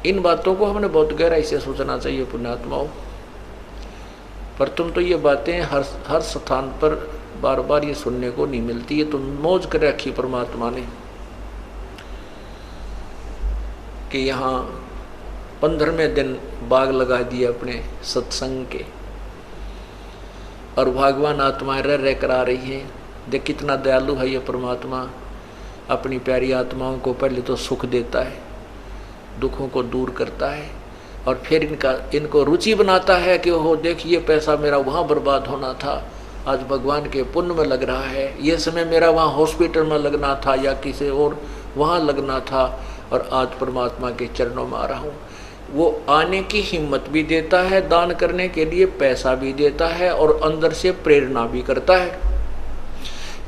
इन बातों को हमने बहुत गहराई से सोचना चाहिए पुण्यात्माओं। पर तुम तो ये बातें हर स्थान पर बार बार ये सुनने को नहीं मिलती। है तो मौज कर रखी परमात्मा ने कि यहाँ 15वें दिन बाग लगा दिए अपने सत्संग के, और भगवान आत्माएं रह रह कर आ रही हैं। देख कितना दयालु है ये परमात्मा, अपनी प्यारी आत्माओं को पहले तो सुख देता है, दुखों को दूर करता है, और फिर इनको रुचि बनाता है कि हो देख ये पैसा मेरा वहाँ बर्बाद होना था, आज भगवान के पुण्य में लग रहा है। ये समय मेरा वहाँ हॉस्पिटल में लगना था या किसी और वहाँ लगना था, और आज परमात्मा के चरणों में आ रहा हूँ। वो आने की हिम्मत भी देता है, दान करने के लिए पैसा भी देता है, और अंदर से प्रेरणा भी करता है।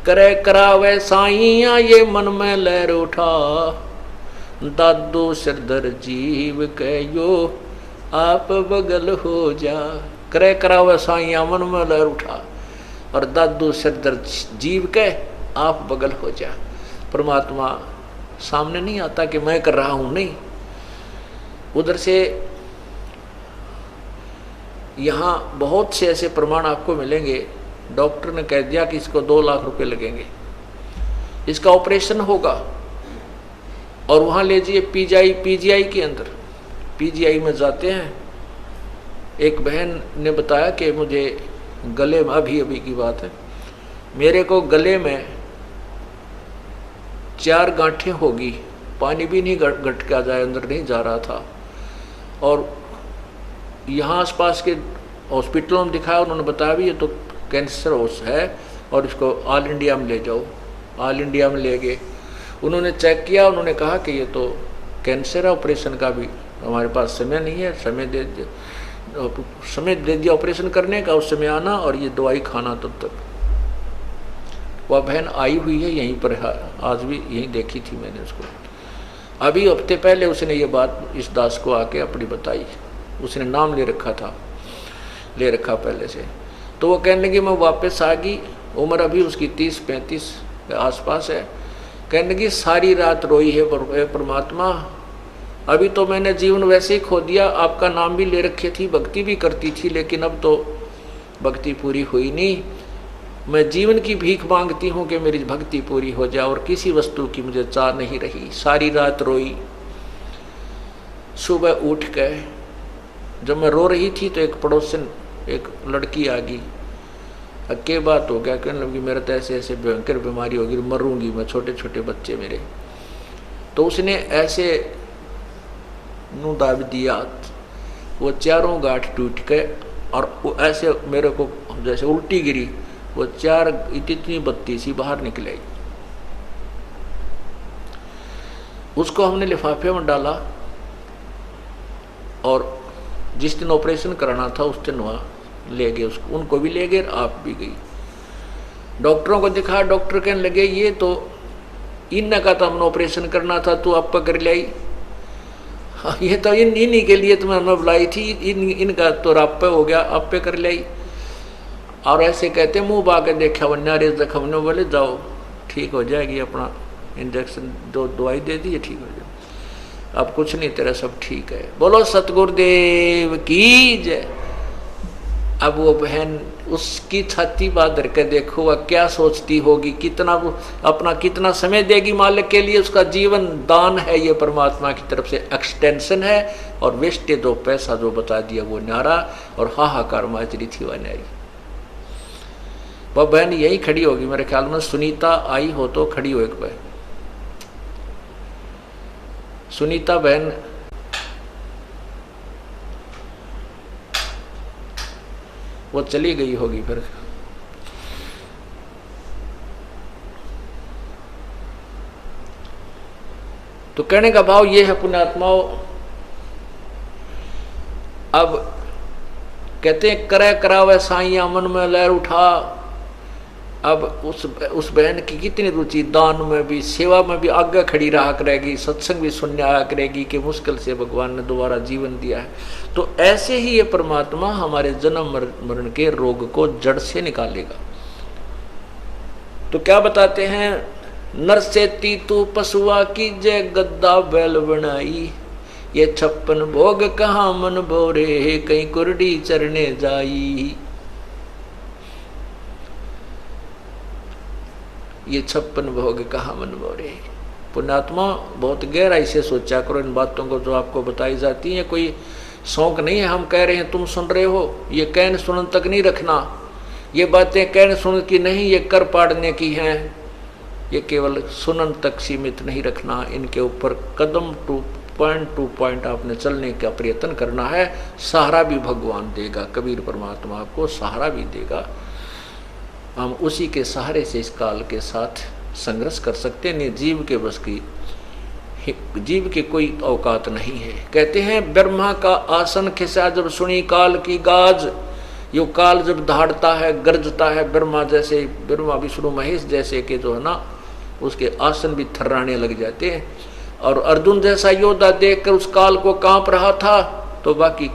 करे करावे साइया ये मन में लहर उठा, दादो सिरदर जीव कहो आप बगल हो जा। करे करावे साइया मन में लहर उठा, और दादो सिरदर जीव के आप बगल हो जा। परमात्मा सामने नहीं आता कि मैं कर रहा हूं, नहीं, उधर से यहाँ बहुत से ऐसे प्रमाण आपको मिलेंगे। डॉक्टर ने कह दिया कि इसको 2 लाख रुपए लगेंगे, इसका ऑपरेशन होगा, और वहाँ ले जाइए पीजीआई के अंदर। पीजीआई में जाते हैं, एक बहन ने बताया कि मुझे गले में, अभी की बात है, मेरे को गले में 4 गांठें होगी, पानी भी नहीं घट के आ जाए, अंदर नहीं जा रहा था। और यहाँ आसपास के हॉस्पिटलों में दिखाया, उन्होंने बताया भी ये तो कैंसर है, और इसको ऑल इंडिया में ले जाओ। ऑल इंडिया में ले गए, उन्होंने चेक किया, उन्होंने कहा कि ये तो कैंसर है, ऑपरेशन का भी हमारे पास समय नहीं है, समय दे दिया ऑपरेशन करने का, उस समय आना और ये दवाई खाना तब तक। वह बहन आई हुई है यहीं पर, आज भी यहीं देखी थी मैंने उसको। अभी हफ्ते पहले उसने ये बात इस दास को आके अपनी बताई, उसने नाम ले रखा पहले से। तो वो कहने लगी मैं वापस आ गई, उम्र अभी उसकी 30-35 के आसपास है। कहने लगी सारी रात रोई है परमात्मा, अभी तो मैंने जीवन वैसे ही खो दिया, आपका नाम भी ले रखी थी, भक्ति भी करती थी, लेकिन अब तो भक्ति पूरी हुई नहीं। मैं जीवन की भीख मांगती हूँ कि मेरी भक्ति पूरी हो जाए, और किसी वस्तु की मुझे चाह नहीं रही। सारी रात रोई। सुबह उठ गए, जब मैं रो रही थी तो एक पड़ोसन, एक लड़की आ गई, क्या बात हो गया? कहने लगी मेरा तो ऐसे ऐसे भयंकर बीमारी होगी, मरूंगी मैं, छोटे छोटे बच्चे मेरे। तो उसने ऐसे नू दाब दिया, वो 4 गांठ टूट गए, और वो ऐसे मेरे को जैसे उल्टी गिरी, वो 4 इतनी बत्ती सी बाहर निकल आई। उसको हमने लिफाफे में डाला, और जिस दिन ऑपरेशन कराना था उस दिन वहाँ ले गए उसको, उनको भी ले गए, आप भी गई। डॉक्टरों को दिखा, डॉक्टर कहने लगे ये तो इनने का तो हमने ऑपरेशन करना था, तू आप कर लाई, ये तो इन्हीं के लिए तुम्हें हमने बुलाई थी, इनका तो राप पे हो गया, आप पे कर लाई। और ऐसे कहते मुंह बाके देखा वन्यारे जख्म ने, बोले जाओ ठीक हो जाएगी, अपना इंजेक्शन दवाई दे दी, ठीक हो जाए, अब कुछ नहीं, तेरा सब ठीक है। बोलो सतगुरुदेव की जय। अब वो बहन उसकी छाती बात धर के देखो वह क्या सोचती होगी, कितना अपना कितना समय देगी मालिक के लिए। उसका जीवन दान है, ये परमात्मा की तरफ से एक्सटेंशन है, और वेस्टेज जो पैसा जो बता दिया वो न्यारा, और हाहाकार माजरी थी वह न्यारी। वह बहन यही खड़ी होगी मेरे ख्याल में, सुनीता आई हो तो खड़ी हो एक बहन, सुनीता बहन वो चली गई होगी फिर। तो कहने का भाव ये है पुण्यात्माओं, अब कहते हैं करे करावे साइया मन में लहर उठा। अब उस बहन की कितनी रुचि, दान में भी, सेवा में भी आगे खड़ी रहा करेगी, सत्संग भी सुनने आया करेगी कि मुश्किल से भगवान ने दोबारा जीवन दिया है। तो ऐसे ही ये परमात्मा हमारे जन्म मरण के रोग को जड़ से निकालेगा। तो क्या बताते हैं, नर से तीतू पशुआ की जय गद्दा बैल बनाई, ये 56 भोग कहाँ मन बोरे, कहीं कुरडी चरने जाई। ये 56 भोग कहाँ मन बोरे। पुण्यात्मा बहुत गहराई से सोचा करो इन बातों को जो आपको बताई जाती है। कोई शौक नहीं है हम कह रहे हैं तुम सुन रहे हो, ये कहन सुनन तक नहीं रखना। ये बातें कहन सुन की नहीं, ये कर पाड़ने की हैं। ये केवल सुनन तक सीमित नहीं रखना, इनके ऊपर कदम टू पॉइंट आपने चलने का प्रयत्न करना है। सहारा भी भगवान देगा, कबीर परमात्मा आपको सहारा भी देगा। हम उसी के सहारे से इस काल के साथ संघर्ष कर सकते हैं। जीव के बस की, जीव के कोई औकात नहीं है। कहते हैं ब्रह्मा का आसन खिसा जब सुनी काल की गाज। यो काल जब दहाड़ता है, गरजता है, ब्रह्मा जैसे, ब्रह्मा विष्णु महेश जैसे के जो है ना, उसके आसन भी थर्राने लग जाते हैं। और अर्जुन जैसा योद्धा देखकर उस काल को कांप रहा था, तो बाकी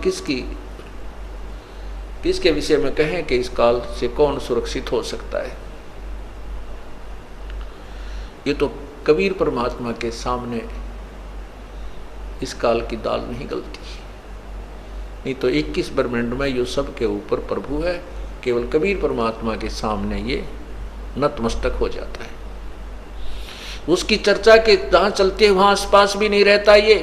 किसके विषय में कहें कि इस काल से कौन सुरक्षित हो सकता है। ये तो कबीर परमात्मा के सामने इस काल की दाल नहीं गलती, नहीं तो 21 ब्रह्मांड में ये सब के ऊपर प्रभु है। केवल कबीर परमात्मा के सामने ये नतमस्तक हो जाता है। उसकी चर्चा के जहां चलते वहां आसपास भी नहीं रहता। ये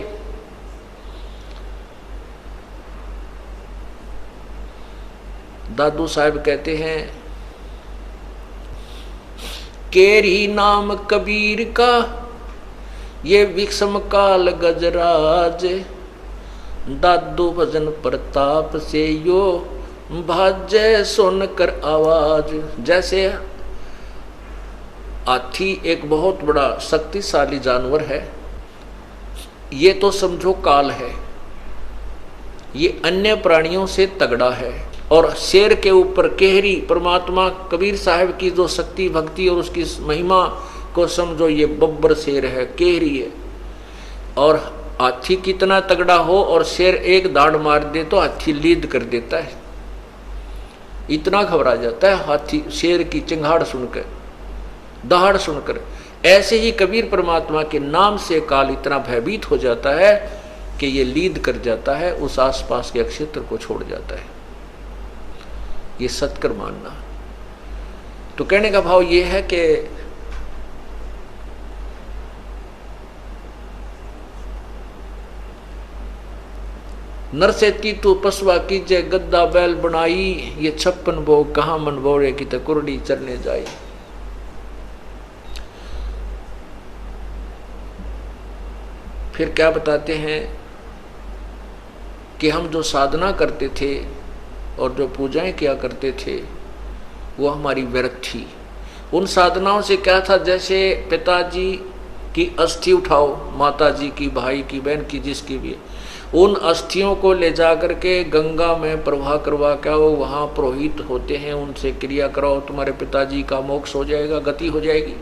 दादू साहब कहते हैं केरी नाम कबीर का ये विषम काल गजराज। दादू भजन प्रताप से यो भाज्य सुन कर आवाज। जैसे हाथी एक बहुत बड़ा शक्तिशाली जानवर है, ये तो समझो काल है, ये अन्य प्राणियों से तगड़ा है। और शेर के ऊपर केहरी परमात्मा कबीर साहब की जो शक्ति भक्ति और उसकी महिमा को समझो, ये बब्बर शेर है, केहरी है। और हाथी कितना तगड़ा हो और शेर एक दाड़ मार दे तो हाथी लीद कर देता है, इतना घबरा जाता है हाथी शेर की चिंगाड़ सुनकर, दहाड़ सुनकर। ऐसे ही कबीर परमात्मा के नाम से काल इतना भयभीत हो जाता है कि ये लीद कर जाता है, उस आसपास के क्षेत्र को छोड़ जाता है। ये सत्कर मानना। तो कहने का भाव ये है कि नर से तीतु पसवा कीजे गद्दा बैल बनाई। ये 56 भोग कहाँ मन बोरे की तो कुरडी चरने जाई। फिर क्या बताते हैं कि हम जो साधना करते थे और जो पूजाएं किया करते थे वो हमारी व्यर्थ थी। उन साधनाओं से क्या था, जैसे पिताजी की अस्थि उठाओ, माताजी की, भाई की, बहन की, जिसकी भी, उन अस्थियों को ले जा करके गंगा में प्रवाह करवा के आओ, वहाँ पुरोहित होते हैं, उनसे क्रिया कराओ, तुम्हारे पिताजी का मोक्ष हो जाएगा, गति हो जाएगी।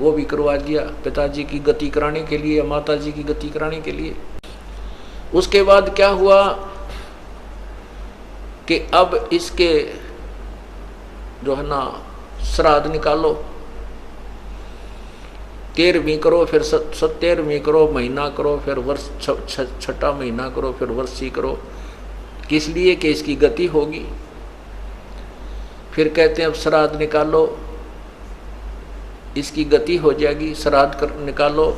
वो भी करवा दिया पिताजी की गति कराने के लिए, माताजी की गति कराने के लिए। उसके बाद क्या हुआ कि अब इसके जो है ना श्राद्ध निकालो, 13वीं करो, फिर 17वीं करो, महीना करो, फिर वर्ष छठा महीना करो, फिर वर्षी करो। किस लिए कि इसकी गति होगी। फिर कहते हैं अब श्राद्ध निकालो, इसकी गति हो जाएगी, श्राद्ध निकालो।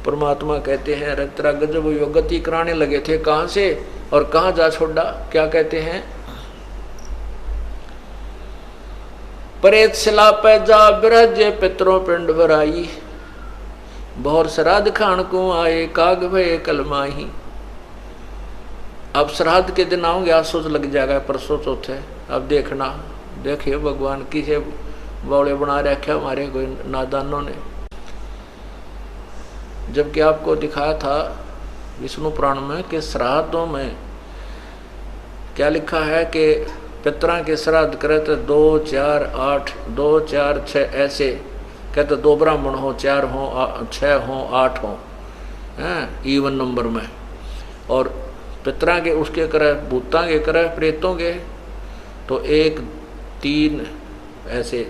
परमात्मा कहते हैं अरे तेरा गजब यो गति कराने लगे थे, कहाँ से और कहाँ जा छोड़ा। क्या कहते हैं, प्रेत शिला पे जा बिरजे पितरों पिंड भराई। बहुर श्राद्ध खान को आए काग भय कलमाही। अब श्राद्ध के दिन आओगे, आसोच लग जाएगा, परसों चौथे। अब देखना, देखिए भगवान किसे बौड़े बना रखे हमारे कोई नादानों ने। जबकि आपको दिखाया था विष्णु पुराण में कि श्राद्धों में क्या लिखा है कि पितरा के श्राद्ध करे तो 2, 4, 8, 2, 4, 6 ऐसे कहते, 2 ब्राह्मण हो, 4 हो, 6 हो, 8 हो, इवन नंबर में। और पितरा के उसके करे, भूता के करे, प्रेतों के तो 1, 3 ऐसे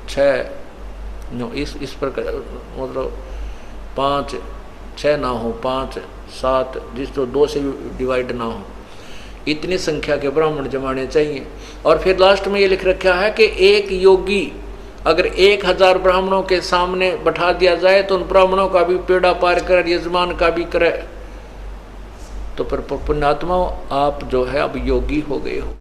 6 इस प्रकार, मतलब 5, 6 ना हो, 5, 7, जिस तो 2 से डिवाइड ना हो, इतनी संख्या के ब्राह्मण जमाने चाहिए। और फिर लास्ट में ये लिख रखा है कि एक योगी अगर 1000 ब्राह्मणों के सामने बैठा दिया जाए तो उन ब्राह्मणों का भी पेड़ा पार करे, यजमान का भी करे, तो फिर पुण्यात्मा आप जो है अब योगी हो गए हो।